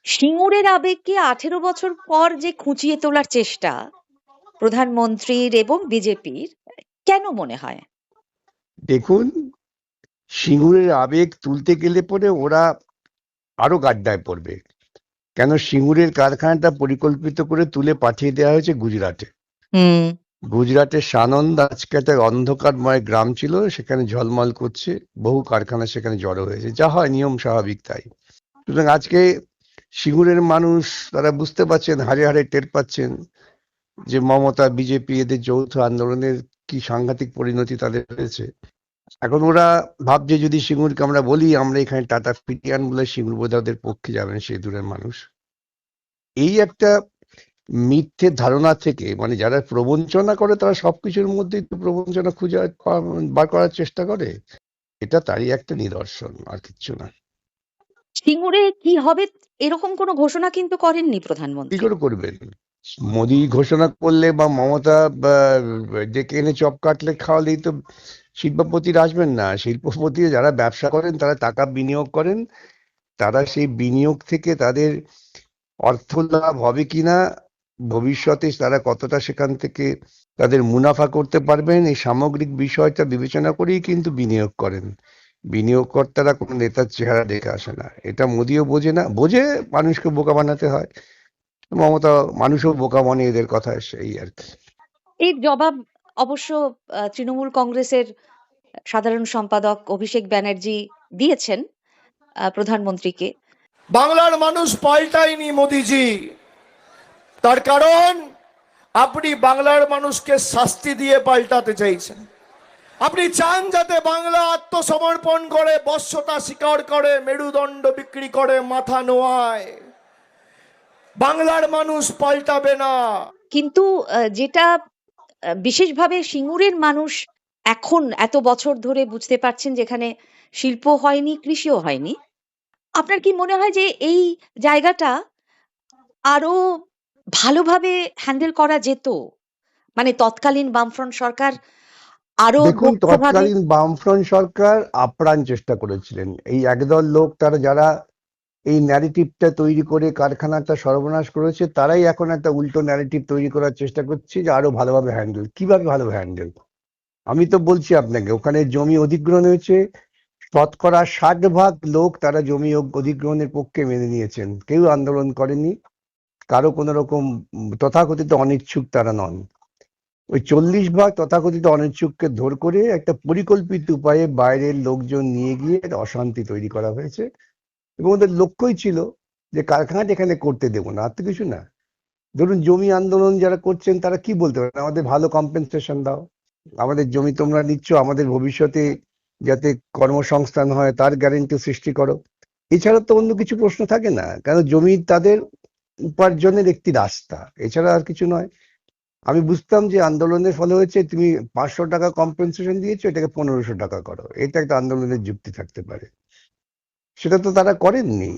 সিঙ্গুরের আবেগকে 18 বছর পর যে খুঁচিয়ে তোলার চেষ্টা প্রধানমন্ত্রীর এবং বিজেপির, কেন মনে হয়? দেখুন, সিঙ্গুরের আবেগ তুলতে গেলে পরে ওরা আরো গাড্ডায় পড়বে। কেন সিঙ্গুরের কারখানাটা পরিকল্পিত করে তুলে পাঠিয়ে দেওয়া হয়েছে গুজরাটে। হুম। গুজরাটের সানন্দ আজকে একটা অন্ধকারময় গ্রাম ছিল, সেখানে ঝলমল করছে, বহু কারখানা সেখানে জড়ো হয়েছে, যা হয় নিয়ম স্বাভাবিক তাই। সুতরাং আজকে সিঙ্গুরের মানুষ তারা বুঝতে পারছেন, হাড়ে হাড়ে টের পাচ্ছেন যে মমতা বিজেপি এদের যৌথ আন্দোলনের কি সাংঘাতিক পরিণতি তাদের হয়েছে। এখন ওরা ভাবছে যদি সিঙ্গুরকে আমরা বলি আমরা এখানে টাটা ফিরিয়ে আন, বলে সিঙ্গুর বোধহয় ওদের পক্ষে যাবেন সেই দূরের মানুষ। এই একটা মিথ্যে ধারণা থেকে, মানে যারা প্রবঞ্চনা করে তারা সবকিছুর মধ্যেই তো প্রবঞ্চনা খুঁজে বার করার চেষ্টা করে, এটা তারই একটা নিদর্শন, আর কিচ্ছু না। সিঙ্গুরে কি হবে এরকম কোনো ঘোষণা কিন্তু করেননি কি প্রধানমন্ত্রী। করে করবেন? মোদি ঘোষণা করলে বা মমতা ডেকে এনে চপ কাটলে খাওয়ালেই তো শিল্পপতিরা আসবেন না। শিল্পপতি যারা ব্যবসা করেন, তারা টাকা বিনিয়োগ করেন, তারা সেই বিনিয়োগ থেকে তাদের অর্থ লাভ হবে কিনা, ভবিষ্যতে তারা কতটা সেখান থেকে তাদের মুনাফা করতে পারবেন, এই সামগ্রিক বিষয়টা বিবেচনা করেই কিন্তু বিনিয়োগ করেন। বিনিয়োগকর্তারা কোনো নেতার চেহারা দেখে আসে না, এটা মোদিও বোঝে না, বোঝে মানুষকে বোকা বানাতে হয়। মমতা মানুষও বোকা বানিয়ে এদের কথা, এই আর কি। এর জবাব অবশ্য তৃণমূল কংগ্রেসের সাধারণ সম্পাদক অভিষেক ব্যানার্জি দিয়েছেন প্রধানমন্ত্রীকে। বাংলার মানুষ পাল্টায়নি মোদিজি, তার কারণ আপনি বাংলার মানুষকে শাস্তি দিয়ে পাল্টাতে চাইছেন। আপনি চান যাতে বাংলা আত্মসমর্পণ করে, বশ্যতা স্বীকার করে, মেরুদণ্ড বিক্রি করে মাথা নোয়ায়। বাংলার মানুষ পাল্টাবে না। কিন্তু যেটা বিশেষভাবে সিঙ্গুরের মানুষ এখন এত বছর ধরে বুঝতে পারছেন, যেখানে শিল্প হয়নি, কৃষিও হয়নি, আপনার কি মনে হয় যে এই জায়গাটা আরো ভালোভাবে হ্যান্ডেল করা যেত? মানে তৎকালীন বামফ্রন্ট সরকার আরো দেখুন, দক্ষভাবে। তৎকালীন বামফ্রন্ট সরকার আপ্রাণ চেষ্টা করেছিলেন। এই একদল লোক, তারা যারা এই ন্যারেটিভটা তৈরি করে কারখানাটা সর্বনাশ করেছে, তারাই এখন একটা উল্টো ন্যারেটিভ তৈরি করার চেষ্টা করছে যে আরো ভালোভাবে হ্যান্ডেল। কিভাবে ভালোভাবে হ্যান্ডেল? আমি তো বলছি আপনাকে, ওখানে জমি অধিগ্রহণ হয়েছে, 60% লোক তারা জমি অধিগ্রহণের পক্ষে মেনে নিয়েছেন, কেউ আন্দোলন করেনি, কারো কোনো রকম তথাকথিত অনিচ্ছুক তারা নন। ওই 40% তথাকথিত অনিচ্ছুককে ধর করে একটা পরিকল্পিত উপায়ে বাইরের লোকজন নিয়ে গিয়ে একটা অশান্তি তৈরি করা হয়েছে, এবং ওদের লক্ষ্যই ছিল যে কারখানাটা এখানে করতে দেবো না, আর তো কিছু না। ধরুন, জমি আন্দোলন যারা করছেন তারা কি বলতে পারেন, আমাদের ভালো কম্পেনসেশন দাও, আমাদের জমি তোমরা নিচ্ছ, আমাদের ভবিষ্যতে যাতে কর্মসংস্থান হয় তার গ্যারেন্টি সৃষ্টি করো। এছাড়া তো অন্য কিছু প্রশ্ন থাকে না, কারণ জমি তাদের উপার্জনের একটি রাস্তা, এছাড়া আর কিছু নয়। আমি বুঝতাম যে আন্দোলনের ফলে হয়েছে, তুমি 500 টাকা কম্পেনসেশন দিয়েছো, এটাকে 1500 টাকা করো, এটা একটা আন্দোলনের যুক্তি থাকতে পারে। সেটা তো তারা করেননি।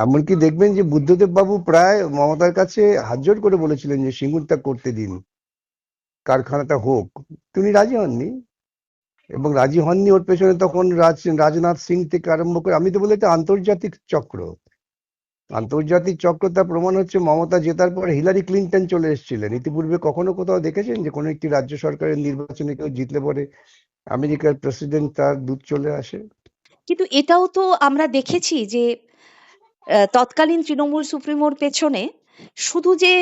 এমনকি দেখবেন যে বুদ্ধদেব বাবু প্রায় মমতার কাছে হাত জোড় করে বলেছিলেন যে সিঙ্গুরটা করতে দিন, কারখানাটা হোক। তিনি রাজি হননি, এবং রাজি হননি ওর পেছনে তখন রাজনাথ সিং থেকে আরম্ভ করে, আমি তো বলি এটা আন্তর্জাতিক চক্র। আন্তর্জাতিক চক্র, তার প্রমাণ হচ্ছে মমতা জেতার পর হিলারি ক্লিন্টন চলে এসেছিলেন। ইতিপূর্বে কখনো কোথাও দেখেছেন যে কোনো একটি রাজ্য সরকারের নির্বাচনে কেউ জিতলে পরে আমেরিকার প্রেসিডেন্ট তার দূত চলে আসে? কিন্তু এটাও তো আমরা দেখেছি যে তৎকালীন তৃণমূল সুপ্রিমোর পেছনে শুধু যে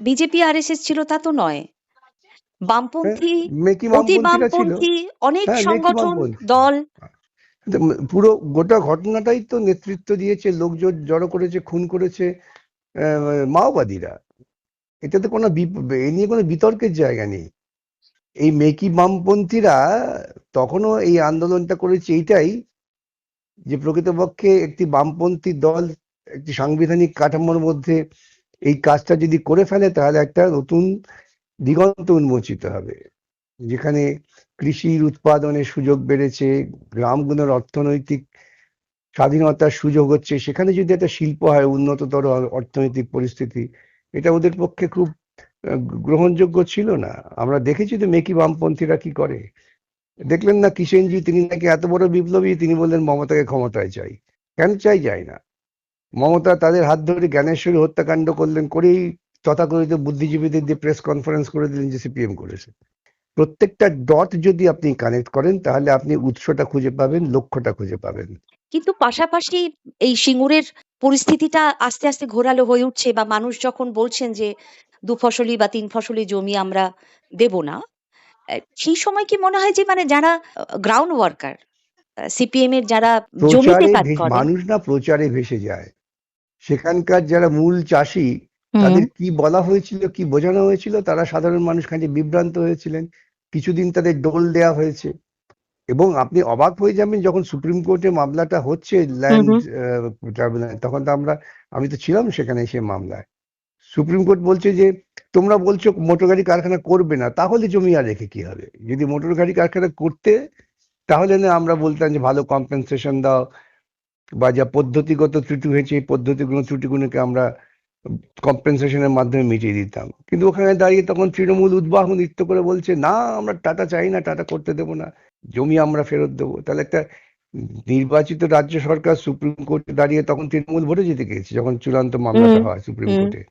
বিজেপি আরএসএস ছিল তা তো নয়, হ্যাঁ, বামপন্থী, মেকি অতি বামপন্থীরা ছিল। বামপন্থী অনেক হ্যাঁ, মেকি সংগঠন, বামপন্থী। দল। পুরো গোটা ঘটনাটাই তো নেতৃত্ব দিয়েছে, লোকজন জড়ো করেছে, খুন করেছে মাওবাদীরা। এটাতে কোনো এ নিয়ে কোনো বিতর্কের জায়গা নেই। এই মেকি বামপন্থীরা তখনও এই আন্দোলনটা করেছে এইটাই, যে প্রকৃতপক্ষে একটি বামপন্থী দল একটি সাংবিধানিক কাঠামোর মধ্যে এই কাজটা যদি করে ফেলে, তাহলে একটা নতুন দিগন্ত উন্মোচিত হবে, যেখানে কৃষির উৎপাদনের সুযোগ বেড়েছে, গ্রামগুলোর অর্থনৈতিক স্বাধীনতার সুযোগ হচ্ছে, সেখানে যদি একটা শিল্প হয়, উন্নততর অর্থনৈতিক পরিস্থিতি, এটা ওদের পক্ষে খুব গ্রহণযোগ্য ছিল না। আমরা দেখেছি তো মেকি বামপন্থীরা কি করে। দেখলেন না কিষেনজি, তিনি নাকি এত বড় বিপ্লবী, তিনি বললেন মমতাকে ক্ষমতায় চাই। কেন চাই যায় না? মমতা তাদের হাত ধরে জ্ঞানেশ্বরী হত্যাকাণ্ড করলেন, করেই তথাকথিত বুদ্ধিজীবীদের দিয়ে প্রেস কনফারেন্স করে দিলেন যে সিপিএম করেছে। প্রত্যেকটা ডট যদি আপনি কানেক্ট করেন তাহলে আপনি উৎসটা খুঁজে পাবেন, লক্ষ্যটা খুঁজে পাবেন। কিন্তু পাশাপাশি এই সিঙ্গুরের পরিস্থিতিটা আস্তে আস্তে ঘোরালো হয়ে উঠছে, বা মানুষ যখন বলছেন যে ২ ফসলি বা ৩ ফসলি জমি আমরা দেব না, সেই সময় কি মনে হয় যে মানে যারা গ্রাউন্ড ওয়ার্কার, সিপিএম এর যারা জমিতে কাজ করেন, মানুষ না প্রচারে ভেসে যায়। সেখানকার যারা মূল চাষি হুম, তাদের কি বলা হয়েছিল, কি বোঝানো হয়েছিল, তারা সাধারণ মানুষ খানিক বিভ্রান্ত হয়েছিলেন। কিছুদিন তাদের ডোল দেয়া হয়েছে এবং আপনি অবাক হয়ে যাবেন যখন সুপ্রিম কোর্টে মামলাটা হচ্ছে ল্যান্ড হুম, ট্রাইব্যুনাল, তখন তো আমি তো ছিলাম সেখানে সেই মামলায়। সুপ্রিম কোর্ট বলছে যে তোমরা বলছো মোটর গাড়ি কারখানা করবে না, তাহলে জমি আর রেখে কি হবে? যদি মোটর গাড়ি কারখানা করতে তাহলে না আমরা বলতাম যে ভালো কম্পেনসেশন দাও, বা যা পদ্ধতিগত ত্রুটি হয়েছে এই ত্রুটিগুলোকে আমরা কম্পেনসেশনের মাধ্যমে মিটিয়ে দিতাম। কিন্তু ওখানে দাঁড়িয়ে তখন তৃণমূল উদ্বাহ নৃত্য করে বলছে না আমরা টাটা চাই না, টাটা করতে দেবো না, জমি আমরা ফেরত দেবো। তাহলে একটা নির্বাচিত রাজ্য সরকার সুপ্রিম কোর্টে দাঁড়িয়ে, তখন তৃণমূল ভোটে জিতে গেছে যখন চূড়ান্ত মামলাটা হয় সুপ্রিম হুম। কোর্টে,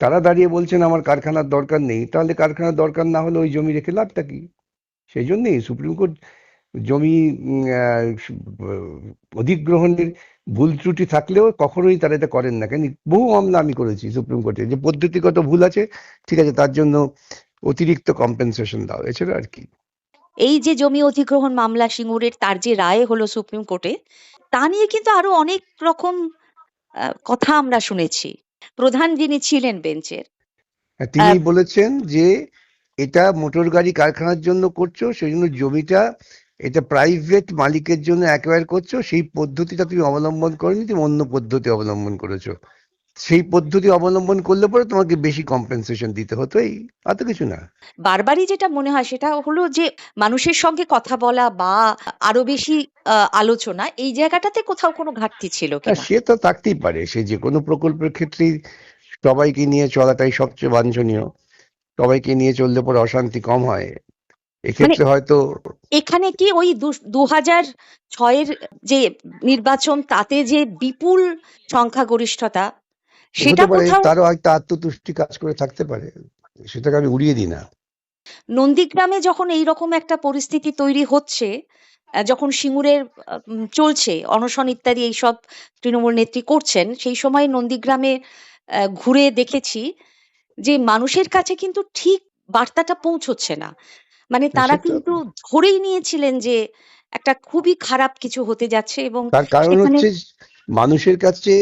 তারা দাঁড়িয়ে বলছেন আমার কারখানার দরকার নেই। তাহলে কারখানার দরকার না হলে ওই জমি রেখে লাভটা কি? সেই জন্যই সুপ্রিম কোর্ট জমি অধিগ্রহণের ভুল ত্রুটি থাকলেও কখনোই তারা এটা করেন না। কেন বহু মামলা আমি করেছি সুপ্রিম কোর্টে, যে পদ্ধতিগত ভুল আছে, ঠিক আছে, তার জন্য অতিরিক্ত কম্পেনসেশন দাও, এছাড়া আর কি। এই যে জমি অধিগ্রহণ মামলা সিঙ্গুরের, তার যে রায় হলো সুপ্রিম কোর্টে, তা নিয়ে কিন্তু আরো অনেক রকম কথা আমরা শুনেছি। প্রধান যিনি ছিলেন বেঞ্চের, তিনি বলেছেন যে এটা মোটর গাড়ি কারখানার জন্য করছো, সেই জন্য জমিটা এটা প্রাইভেট মালিকের জন্য অ্যাকোয়ার করছো, সেই পদ্ধতিটা তুমি অবলম্বন করনি, তুমি অন্য পদ্ধতি অবলম্বন করেছো। সেই পদ্ধতি অবলম্বন করলে পরে তোমাকে বেশি কম্পেনসেশন দিতে হতো, এই আর তো কিছু না। বারবারই যেটা মনে হয় সেটা হলো যে মানুষের সঙ্গে কথা বলা বা আরো বেশি আলোচনা, এই জায়গাটাতে কোথাও কোনো ঘাটতি ছিল হ্যাঁ, কিনা। সে তো থাকতেই পারে, সে যে কোনো প্রকল্পের ক্ষেত্রেই সবাইকে নিয়ে চলাটাই সবচেয়ে বাঞ্ছনীয়। সবাইকে নিয়ে চললে পরে অশান্তি কম হয়, মানে এক্ষেত্রে হয়তো এখানে কি ওই ২০০৬-এর যে নির্বাচন, তাতে যে বিপুল সংখ্যাগরিষ্ঠতা, সেটা হতে পারে, কোথাও তারও একটা আত্মতুষ্টি কাজ করে থাকতে পারে, সেটাকে আমি উড়িয়ে দিই না। নন্দীগ্রামে যখন এইরকম একটা পরিস্থিতি তৈরি হচ্ছে, যখন সিঙ্গুরের চলছে অনশন ইত্যাদি এইসব তৃণমূল নেত্রী করছেন, সেই সময় নন্দীগ্রামে ঘুরে দেখেছি যে মানুষের কাছে কিন্তু ঠিক বার্তাটা পৌঁছচ্ছে না। মানে তারা সে তো, কিন্তু ধরেই নিয়েছিলেন যে একটা খুবই খারাপ কিছু হতে যাচ্ছে, এবং তার কারণ সেখানে হচ্ছে মানুষের কাছে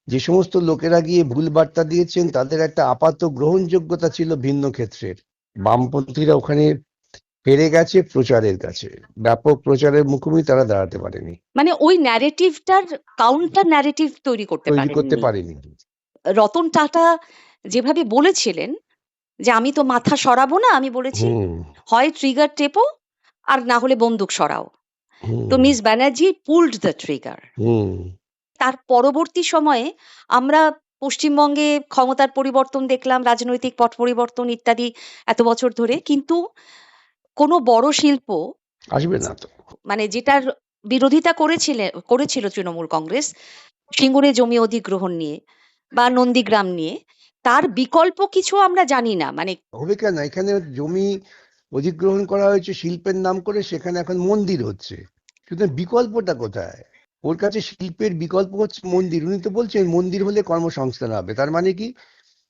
যে সমস্ত লোকেরা গিয়ে ভুল বার্তা দিয়েছেন তাদের একটা আপাত গ্রহণযোগ্যতা ছিল ভিন্ন ক্ষেত্রের। বামপন্থীরা ওখানে হেরে গেছে প্রচারের কাছে, ব্যাপক প্রচারের মুখোমুখি তারা দাঁড়াতে পারেনি, মানে ওই ন্যারেটিভটার কাউন্টার ন্যারেটিভ তৈরি করতে তৈরি করতে পারেননি। পারেনি। রতন টাটা যেভাবে বলেছিলেন যে আমি তো মাথা সরাবো না, আমি বলেছি হুম হয় ট্রিগার টেপো আর না হলে বন্দুক সরাও। তো hmm Miss Banerjee pulled the trigger. হুম তার পরবর্তী সময়ে আমরা পশ্চিমবঙ্গে ক্ষমতার পরিবর্তন দেখলাম, রাজনৈতিক পট পরিবর্তন ইত্যাদি এত বছর ধরে, কিন্তু কোনো বড় শিল্প আসবে না তো। মানে যেটার বিরোধিতা করেছিল তৃণমূল কংগ্রেস, সিঙ্গুরে জমি অধিগ্রহণ নিয়ে বা নন্দীগ্রাম নিয়ে, তার বিকল্প কিছু আমরা জানি না। মানে হবে কেন? এখানে জমি অধিগ্রহণ করা হয়েছে শিল্পের নাম করে, সেখানে এখন মন্দির হচ্ছে, সুতরাং বিকল্পটা কোথায়? ওর কাছে শিল্পের বিকল্প হচ্ছে মন্দির। উনি তো বলছেন মন্দির হলে কর্মসংস্থান হবে, তার মানে কি?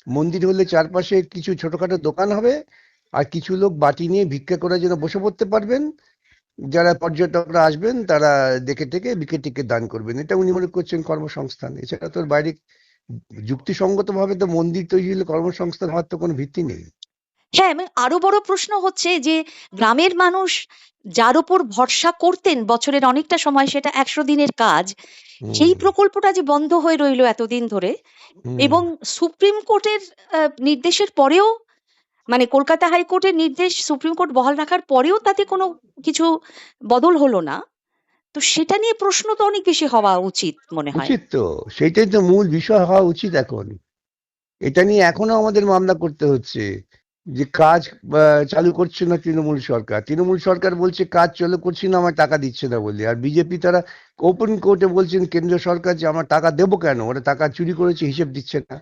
মন্দির হলে চারপাশে কিছু ছোটখাটো দোকান হবে, আর কিছু লোক বাটি নিয়ে ভিক্ষা করার জন্য বসে পড়তে পারবেন, যারা পর্যটকরা আসবেন তারা দেখে টেকে বিকে টিকে দান করবেন, এটা উনি মনে করছেন কর্মসংস্থান। এছাড়া তোর বাইরে যুক্তিসঙ্গত ভাবে তো মন্দির তৈরি হলে কর্মসংস্থান হওয়ার তো কোনো ভিত্তি নেই। হ্যাঁ, এবং আরো বড় প্রশ্ন হচ্ছে যে গ্রামের মানুষ যার উপর ভরসা করতেন বছরের অনেকটা সময়, সেটা ১০০ দিনের কাজ, সেই হুম প্রকল্পটা যে বন্ধ হয়ে রইল এতদিন ধরে, হুম এবং সুপ্রিম কোর্টের নির্দেশের পরেও, মানে কলকাতা হাইকোর্টের নির্দেশ সুপ্রিম কোর্ট বহাল রাখার পরেও তাতে কোনো কিছু বদল হলো না। তো সেটা নিয়ে প্রশ্ন তো অনেক বেশি হওয়া উচিত মনে হয়। উচিত তো, সেইটাই তো মূল বিষয় হওয়া উচিত এখন। এটা নিয়ে এখনো আমাদের মামলা করতে হচ্ছে যে কাজ চালু করছে না তৃণমূল সরকার। তৃণমূল সরকার বলছে কাজ চালু করছি না, আমার টাকা দিচ্ছে না বলে। আর বিজেপি তারা ওপেন কোর্টে বলছেন কেন্দ্রীয় সরকার যে আমার টাকা দেবো কেন, ওরা টাকা চুরি করেছে, হিসেব দিচ্ছে না।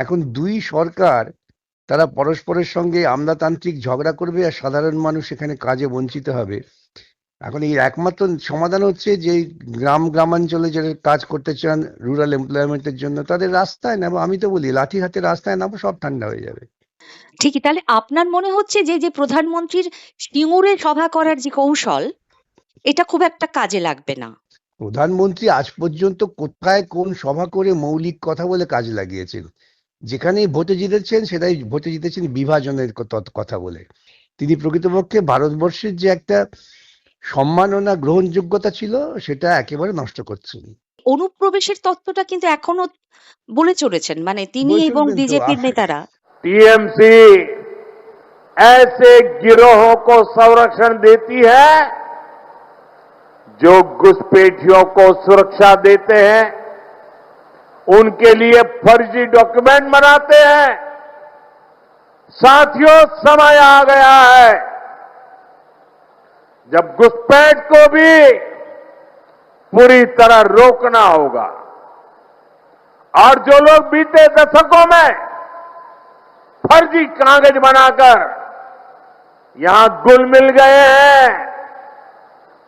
এখন দুই সরকার তারা পরস্পরের সঙ্গে আমলাতান্ত্রিক ঝগড়া করবে আর সাধারণ মানুষ এখানে কাজে বঞ্চিত হবে। এখন এই একমাত্র সমাধান হচ্ছে যে গ্রামাঞ্চলে যারা কাজ করতে চান রুরাল এমপ্লয়মেন্টের জন্য, তাদের রাস্তায় নামো। আমি তো বলি লাঠি হাতে রাস্তায় নামো, সব ঠান্ডা হয়ে যাবে। ঠিকই। তাহলে আপনার মনে হচ্ছে যে প্রধানমন্ত্রীর সিঙ্গুরে সভা করার যে কৌশল, এটা খুব একটা কাজে লাগবে না। প্রধানমন্ত্রী আজ পর্যন্ত কোথায় কোন সভা করে মৌলিক কথা বলে কাজ লাগিয়েছেন? যেখানেই ভোটে জিতেছেন সেটাই ভোটে জিতেছেন বিভাজনের কথা বলে। তিনি প্রকৃতপক্ষে ভারতবর্ষের যে একটা সম্মাননা গ্রহণযোগ্যতা ছিল সেটা একেবারে নষ্ট করছেন। অনুপ্রবেশের তত্ত্বটা কিন্তু এখনো বলে চলেছেন, মানে তিনি বলে এবং চলবেন তো। বিজেপির নেতারা। टीएमसी ऐसे गिरोहों को संरक्षण देती है जो घुसपैठियों को सुरक्षा देते हैं, उनके लिए फर्जी डॉक्यूमेंट बनाते हैं। साथियों, समय आ गया है जब घुसपैठ को भी पूरी तरह रोकना होगा। और जो लोग बीते दशकों में फर्जी कागज बनाकर यहां घुल मिल गए हैं,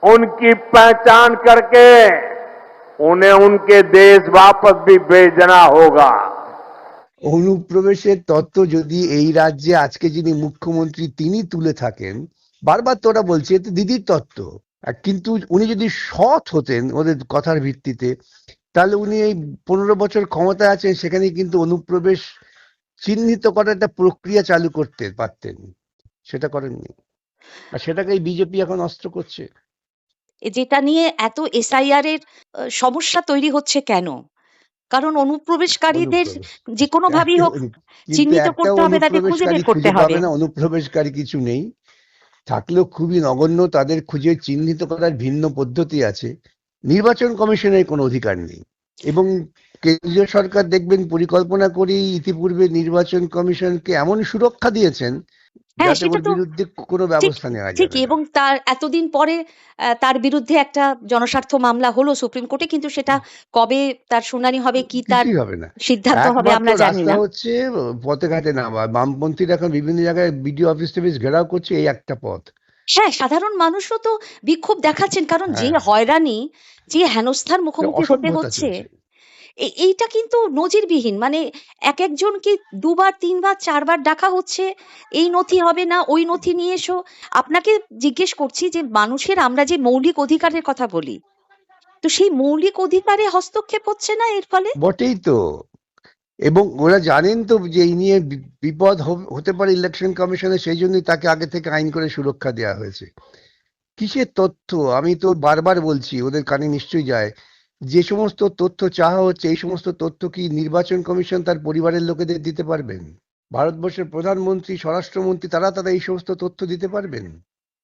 उनकी पहचान करके उन्हें उनके देश वापस भी भेजना होगा। অনুপ্রবেশের তত্ত্ব যদি এই রাজ্যে আজকে যিনি মুখ্যমন্ত্রী তিনি তুলে থাকেন, বারবার তো ওরা বলছে এতে দিদির তত্ত্ব। কিন্তু উনি যদি সৎ হতেন ওদের কথার ভিত্তিতে, তাহলে উনি এই 15 বছর ক্ষমতায় আছেন, সেখানে কিন্তু অনুপ্রবেশ চিহ্নিত করার একটা প্রক্রিয়া চালু করতে পারতেন। সেটা করেননি, আর সেটাকেই বিজেপি এখন অস্ত্র করছে। যেটা নিয়ে এত এসআইআর এর সমস্যা তৈরি হচ্ছে কেন? কারণ অনুপ্রবেশকারীদের অনুপ্রবেশ যে কোনো ভাবেই হোক কিন্তু চিহ্নিত একটা করতে হবে, তাদের খুঁজে অনুপ্রবেশকারী বের করতে খুঁজে হবে। পাবে না। অনুপ্রবেশকারী কিছু নেই, থাকলেও খুবই নগণ্য। তাদের খুঁজে চিহ্নিত করার ভিন্ন পদ্ধতি আছে। নির্বাচন কমিশনের কোনো অধিকার নেই। এবং কেন্দ্রীয় সরকার দেখবেন পরিকল্পনা করেই ইতিপূর্বে নির্বাচন কমিশনকে এমন সুরক্ষা দিয়েছেন হ্যাঁ, যাতে সেটা ওর তো বিরুদ্ধে কোনো ঠিক, ব্যবস্থা নেওয়া যাবে ঠিকই। না। এবং তার এতদিন পরে তার বিরুদ্ধে একটা জনস্বার্থ মামলা হলো সুপ্রিম কোর্টে, কিন্তু সেটা কবে তার শুনানি হবে, কি তার কিছুই হবে না। সিদ্ধান্ত হবে একমাত্র আমরা জানি রাস্তা না। হচ্ছে পথে ঘাটে নামা। বামপন্থীরা এখন বিভিন্ন জায়গায় বিডিও অফিস টফিস ঘেরাও করছে, এই একটা পথ। হ্যাঁ, সাধারণ মানুষও তো বিক্ষোভ দেখাচ্ছেন, কারণ যে হ্যাঁ, হয়রানি, যে হেনস্থার মুখোমুখি হতে অসভ্যতা হচ্ছে, চলছে। এইটা কিন্তু নজিরবিহীন। মানে একজনকে 2 বার 3 বার 4 বার ডাকা হচ্ছে, এই নথি হবে না, ওই নথি নিয়ে এসো। আপনাকে জিজ্ঞেস করছি যে মানুষের আমরা যে মৌলিক অধিকারের কথা বলি, তো সেই মৌলিক অধিকারে হস্তক্ষেপ হচ্ছে না এর ফলে? বটেই তো। এবং ওরা জানেন তো যে এই নিয়ে বিপদ হতে পারে ইলেকশন কমিশনে, সেই জন্যই তাকে আগে থেকে আইন করে সুরক্ষা দেওয়া হয়েছে। কিসের তথ্য? আমি তো বারবার বলছি, ওদের কানে নিশ্চয়ই যায়। যে সমস্ত তথ্য চাওয়া হচ্ছে, এই সমস্ত তথ্য কি নির্বাচন কমিশন তার পরিবারের লোকেদের দিতে পারবেন? ভারতবর্ষের প্রধানমন্ত্রী, স্বরাষ্ট্রমন্ত্রী, তারা এই সমস্ত তথ্য দিতে পারবেন?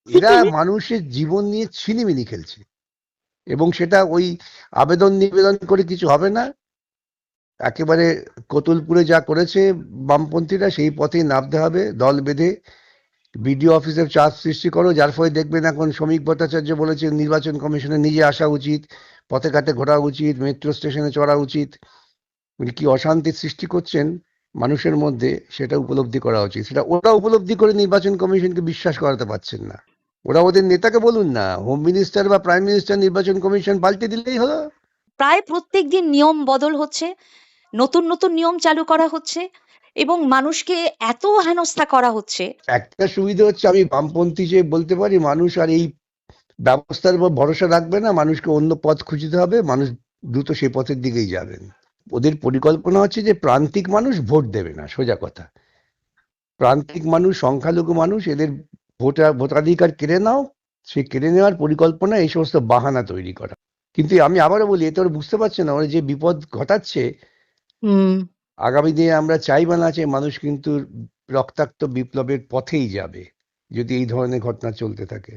এরা ঠিকই। মানুষের জীবন নিয়ে ছিনিমিনি খেলছে। এবং সেটা ওই আবেদন নিবেদন করে কিছু হবে না। একেবারে কতুলপুরে যা করেছে বামপন্থীরা, সেই পথেই নামতে হবে দল বেঁধে। বিডিও অফিসে চাপ সৃষ্টি করো, যার ফলে দেখবেন এখন শ্রমিক ভট্টাচার্য বলেছে নির্বাচন কমিশনে নিজে আসা উচিত, পথে ঘাটে ঘোরা উচিত, মেট্রো স্টেশনে চড়া উচিত। উনি কি অশান্তির সৃষ্টি করছেন মানুষের মধ্যে সেটা উপলব্ধি করা উচিত। সেটা ওরা উপলব্ধি করে নির্বাচন কমিশনকে বিশ্বাস করাতে পারছেন না। ওরা ওদের নেতাকে বলুন না, হোম মিনিস্টার বা প্রাইম মিনিস্টার নির্বাচন কমিশন পাল্টে দিলেই হলো। প্রায় প্রত্যেকদিন নিয়ম বদল হচ্ছে, নতুন নতুন নিয়ম চালু করা হচ্ছে এবং মানুষকে এত হেনস্থা করা হচ্ছে। একটা সুবিধা হচ্ছে, আমি বামপন্থী যে বলতে পারি, মানুষ আর এই ব্যবস্থার উপর ভরসা রাখবে না, মানুষকে অন্য পথ খুঁজতে হবে, মানুষ দ্রুত সেই পথের দিকেই যাবেন। ওদের পরিকল্পনা হচ্ছে যে প্রান্তিক মানুষ ভোট দেবে না, সোজা কথা। প্রান্তিক মানুষ, সংখ্যালঘু মানুষ, এদের ভোটাধিকার কেড়ে নাও। সেই কেড়ে নেওয়ার পরিকল্পনা, এই সমস্ত বাহানা তৈরি করা। কিন্তু আমি আবারও বলি, এতে ওরা বুঝতে পারছে না ওরা যে বিপদ ঘটাচ্ছে। হুম। আগামী দিনে আমরা চাই বা না চাই, মানুষ কিন্তু রক্তাক্ত বিপ্লবের পথেই যাবে যদি এই ধরনের ঘটনা চলতে থাকে।